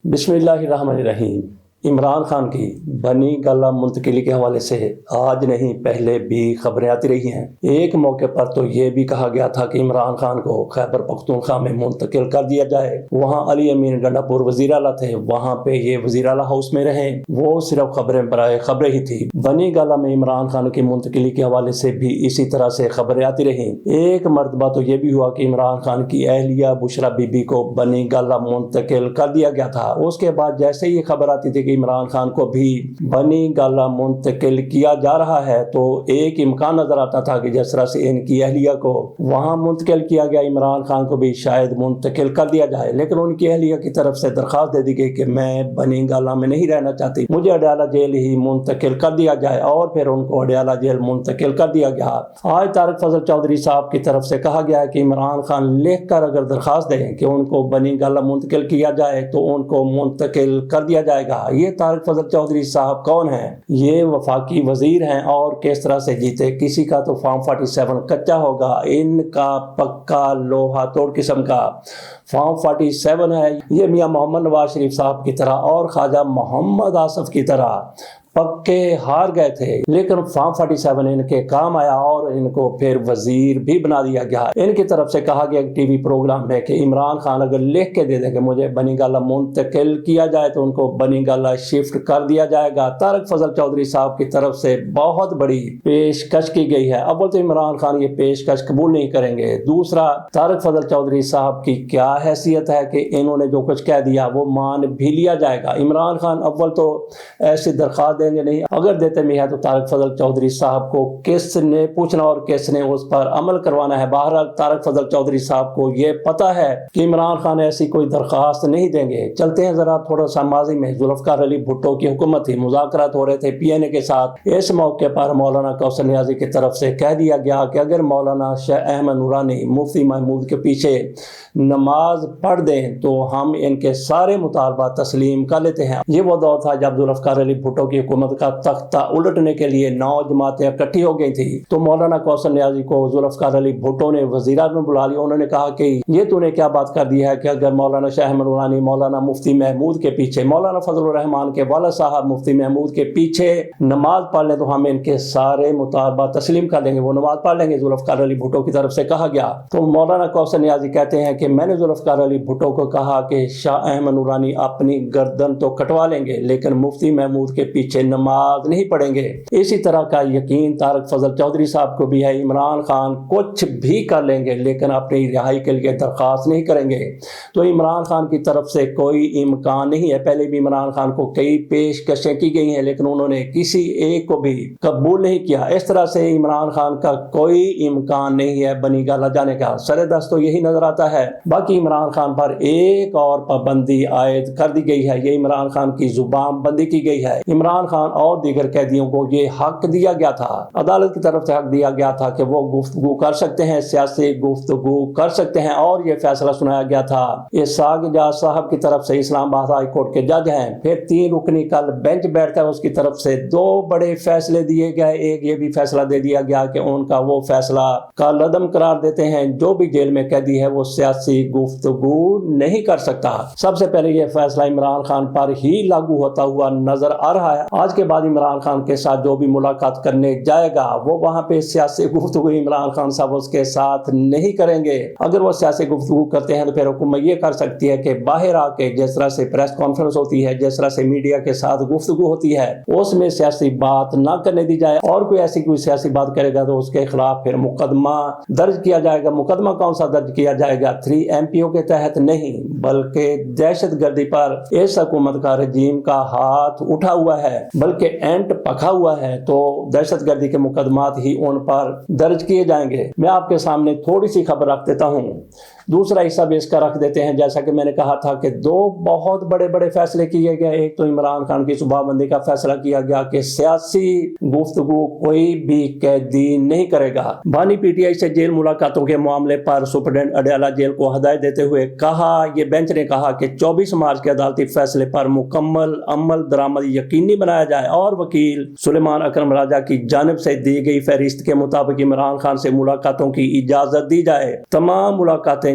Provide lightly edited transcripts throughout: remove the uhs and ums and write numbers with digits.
بسم اللہ الرحمن الرحیم۔ عمران خان کی بنی گالہ منتقلی کے حوالے سے آج نہیں پہلے بھی خبریں آتی رہی ہیں۔ ایک موقع پر تو یہ بھی کہا گیا تھا کہ عمران خان کو خیبر پختونخوا میں منتقل کر دیا جائے۔ وہاں علی امین گنڈا پور وزیر اعلیٰ تھے، وہاں پہ یہ وزیر اعلیٰ ہاؤس میں رہیں، وہ صرف خبریں برائے خبریں ہی تھی۔ بنی گالہ میں عمران خان کی منتقلی کے حوالے سے بھی اسی طرح سے خبریں آتی رہیں۔ ایک مرتبہ تو یہ بھی ہوا کہ عمران خان کی اہلیہ بشرا بی بی کو بنی گالہ منتقل کر دیا گیا تھا۔ اس کے بعد جیسے ہی خبر آتی تھی کہ عمران خان کو بھی بنی گالہ منتقل کیا جا رہا ہے، تو ایک امکان نظر آتا تھا کہ جس طرح سے ان کی اہلیہ کو وہاں منتقل کیا گیا، عمران خان کو بھی شاید منتقل کر دیا جائے۔ لیکن ان کی اہلیہ کی طرف سے درخواست دے دی گئی کہ میں بنی گالہ میں نہیں رہنا چاہتی، مجھے اڈیالہ جیل ہی منتقل کر دیا جائے، اور پھر ان کو اڈیالہ جیل منتقل کر دیا گیا۔ آج طارق فضل چودھری صاحب کی طرف سے کہا گیا ہے کہ عمران خان لکھ کر اگر درخواست دیں کہ ان کو بنی گالہ منتقل کیا جائے تو ان کو منتقل کر دیا جائے گا۔ یہ طارق فضل چودھری صاحب کون ہیں؟ یہ وفاقی وزیر ہیں، اور کس طرح سے جیتے؟ کسی کا تو فارم 47 کچا ہوگا، ان کا پکا لوہا توڑ قسم کا فارم 47 ہے۔ یہ میاں محمد نواز شریف صاحب کی طرح اور خواجہ محمد آصف کی طرح پکے ہار گئے تھے، لیکن فارم 47 ان کے کام آیا اور ان کو پھر وزیر بھی بنا دیا گیا۔ ان کی طرف سے کہا گیا ٹی وی پروگرام میں کہ عمران خان اگر لکھ کے دے دیں کہ مجھے بنی گالہ منتقل کیا جائے تو ان کو بنی گالہ شفٹ کر دیا جائے گا۔ طارق فضل چودھری صاحب کی طرف سے بہت بڑی پیشکش کی گئی ہے۔ اول تو عمران خان یہ پیشکش قبول نہیں کریں گے، دوسرا طارق فضل چودھری صاحب کی کیا حیثیت ہے کہ انہوں نے جو کچھ کہہ دیا وہ مان بھی لیا جائے گا۔ عمران خان اول تو ایسی درخواست دیں گے نہیں، اگر دیتے بھی ہے تو طارق فضل چودھری صاحب کو کس نے پوچھنا اور کس نے اس پر عمل کروانا ہے۔ بہرحال طارق فضل چودھری صاحب کو یہ پتا ہے کہ عمران خان ایسی کوئی درخواست نہیں دیں گے۔ چلتے ہیں ذرا تھوڑا سا ماضی میں۔ ذوالفقار علی بھٹو کی حکومت تھی، مذاکرات ہو رہے تھے پی این اے کے ساتھ۔ اس موقع پر مولانا کوثر نیازی کی طرف سے کہہ دیا گیا کہ اگر مولانا شاہ احمد نورانی مفتی محمود کے پیچھے نماز پڑھ دیں تو ہم ان کے سارے مطالبات تسلیم کر لیتے ہیں۔ یہ وہ دور تھا جب ذوالفقار علی بھٹو کی حکومت کا تختہ الٹنے کے لیے 9 جماعتیں اکٹھی ہو گئی تھی، تو مولانا کوثر نیازی کو ذوالفقار علی بھٹو نے وزیر اعظم بلا لیا۔ انہوں نے کہا کہ یہ تو نے کیا بات کر دی ہے کہ اگر مولانا شاہ احمد نورانی مولانا مفتی محمود کے پیچھے، مولانا فضل الرحمان کے والد صاحب مفتی محمود کے پیچھے نماز پڑھ لیں تو ہم ان کے سارے مطالبات تسلیم کر لیں گے، وہ نماز پڑھ لیں گے۔ ذوالفقار علی بھٹو کی طرف سے کہا گیا تو مولانا کوثر نیازی کہتے ہیں کہ میں نے ذوالفقار علی بھٹو کو کہا کہ شاہ احمد نورانی اپنی گردن تو کٹوا لیں گے لیکن مفتی محمود کے پیچھے نماز نہیں پڑھیں گے۔ اسی طرح کا یقین طارق فضل چودھری صاحب کو بھی ہے، عمران خان کچھ بھی کر لیں گے لیکن اپنی رہائی کے لیے درخواست نہیں کریں گے۔ تو عمران خان کی طرف سے کوئی امکان نہیں ہے۔ پہلے بھی عمران خان کو کئی پیشکشیں کی گئی ہیں لیکن انہوں نے کسی ایک کو بھی قبول نہیں کیا۔ اس طرح سے عمران خان کا کوئی امکان نہیں ہے بنی گالہ جانے کا۔ سر دست تو یہی نظر آتا ہے۔ باقی عمران خان پر ایک اور پابندی عائد کر دی گئی ہے، یہ عمران خان کی زبان بندی کی گئی ہے۔ عمران خان اور دیگر قیدیوں کو یہ حق دیا گیا تھا، عدالت کی طرف سے حق دیا گیا تھا کہ وہ گفتگو کر سکتے ہیں، سیاسی گفتگو کر سکتے ہیں، اور یہ فیصلہ سنایا گیا تھا۔ اسحاق اعجاز صاحب کی طرف سے اسلام آباد ہائی کورٹ کے جج ہیں، پھر 3 رکنی کل بینچ بیٹھتا ہے، اس کی طرف سے 2 بڑے فیصلے دیے گئے۔ ایک یہ بھی فیصلہ دے دیا گیا کہ ان کا وہ فیصلہ کالعدم قرار دیتے ہیں، جو بھی جیل میں قیدی ہے وہ سیاسی گفتگو نہیں کر سکتا۔ سب سے پہلے یہ فیصلہ عمران خان پر ہی لاگو ہوتا ہوا نظر آ رہا ہے۔ آج کے بعد عمران خان کے ساتھ جو بھی ملاقات کرنے جائے گا وہ وہاں پہ سیاسی گفتگو عمران خان صاحب اس کے ساتھ نہیں کریں گے۔ اگر وہ سیاسی گفتگو کرتے ہیں تو پھر حکومت یہ کر سکتی ہے کہ باہر آ کے جس طرح سے پریس کانفرنس ہوتی ہے، جس طرح سے میڈیا کے ساتھ گفتگو ہوتی ہے، اس میں سیاسی بات نہ کرنے دی جائے، اور کوئی ایسی کوئی سیاسی بات کرے گا تو اس کے خلاف پھر مقدمہ درج کیا جائے گا۔ مقدمہ کون سا درج کیا جائے گا؟ 3 MPO کے تحت نہیں، بلکہ دہشت گردی پر اس حکومت کا رجیم کا ہاتھ اٹھا ہوا ہے، بلکہ اینٹ پکا ہوا ہے، تو دہشت گردی کے مقدمات ہی ان پر درج کیے جائیں گے۔ میں آپ کے سامنے تھوڑی سی خبر رکھ دیتا ہوں، دوسرا حصہ بھی اس کا رکھ دیتے ہیں۔ جیسا کہ میں نے کہا تھا کہ 2 بہت بڑے بڑے فیصلے کیے گئے۔ ایک تو عمران خان کی صوبہ بندی کا فیصلہ کیا گیا کہ سیاسی گفتگو کوئی بھی قیدی نہیں کرے گا۔ بانی پی ٹی آئی سے جیل ملاقاتوں کے معاملے پر سپرڈنٹ اڈیالہ جیل کو ہدایت دیتے ہوئے کہا، یہ بینچ نے کہا کہ 24 مارچ کے عدالتی فیصلے پر مکمل عمل درآمد یقینی بنایا جائے، اور وکیل سلیمان اکرم راجہ کی جانب سے دی گئی فہرست کے مطابق عمران خان سے ملاقاتوں کی اجازت دی جائے۔ تمام ملاقاتیں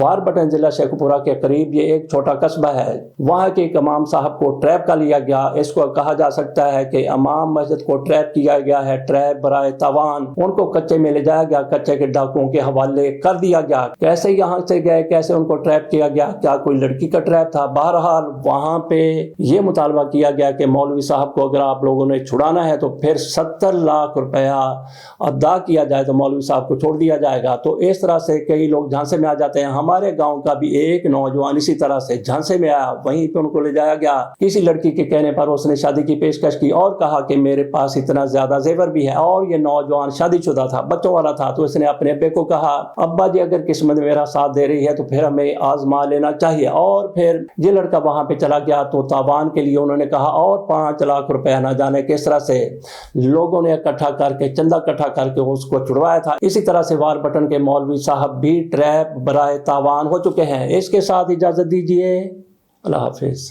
وار بٹن ضلع شیخ پورہ کے قریب یہ ایک چھوٹا قصبہ ہے، وہاں کے ایک امام صاحب کو ٹریپ کا لیا گیا۔ اس کو کہا جا سکتا ہے کہ امام مسجد کو ٹریپ کیا گیا ہے، ٹریپ برائے تاوان۔ ان کو کچے میں لے جایا گیا، کچے کے ڈاکوؤں کے حوالے کر دیا گیا۔ کیسے یہاں سے گئے، کیسے ان کو ٹریپ کیا گیا، کیا کوئی لڑکی کا ٹریپ تھا؟ بہرحال وہاں پہ یہ مطالبہ کیا گیا کہ مولوی صاحب کو اگر آپ لوگوں نے چھڑانا ہے تو پھر 70 لاکھ روپیہ ادا کیا جائے تو مولوی صاحب کو چھوڑ دیا جائے گا۔ تو اس طرح سے کئی لوگ جھانسے میں آ جاتے ہیں۔ ہمارے گاؤں کا بھی ایک نوجوان اسی طرح سے جھانسے میں آیا، وہیں پہ ان کو لے جایا گیا۔ کسی لڑکی کے کہنے پر اس نے شادی کی پیشکش کی اور کہا کہ میرے پاس اتنا زیادہ زیور بھی ہے، اور یہ نوجوان شادی شدہ تھا، بچوں والا تھا۔ تو اس نے اپنے ابے کو کہا، ابا جی اگر قسمت میرا ساتھ دے رہی ہے تو پھر ہمیں آزما لینا چاہیے۔ اور پھر یہ لڑکا وہاں پہ چلا گیا تو تاوان کے لیے انہوں نے کہا اور 5 لاکھ روپے نہ جانے کس طرح سے لوگوں نے اکٹھا کر کے، چندہ اکٹھا کر کے اس کو چھڑوایا تھا۔ اسی طرح سے وار بٹن کے مولوی صاحب بھی ٹریپ برائے تاوان ہو چکے ہیں۔ اس کے ساتھ اجازت دیجیے، اللہ حافظ۔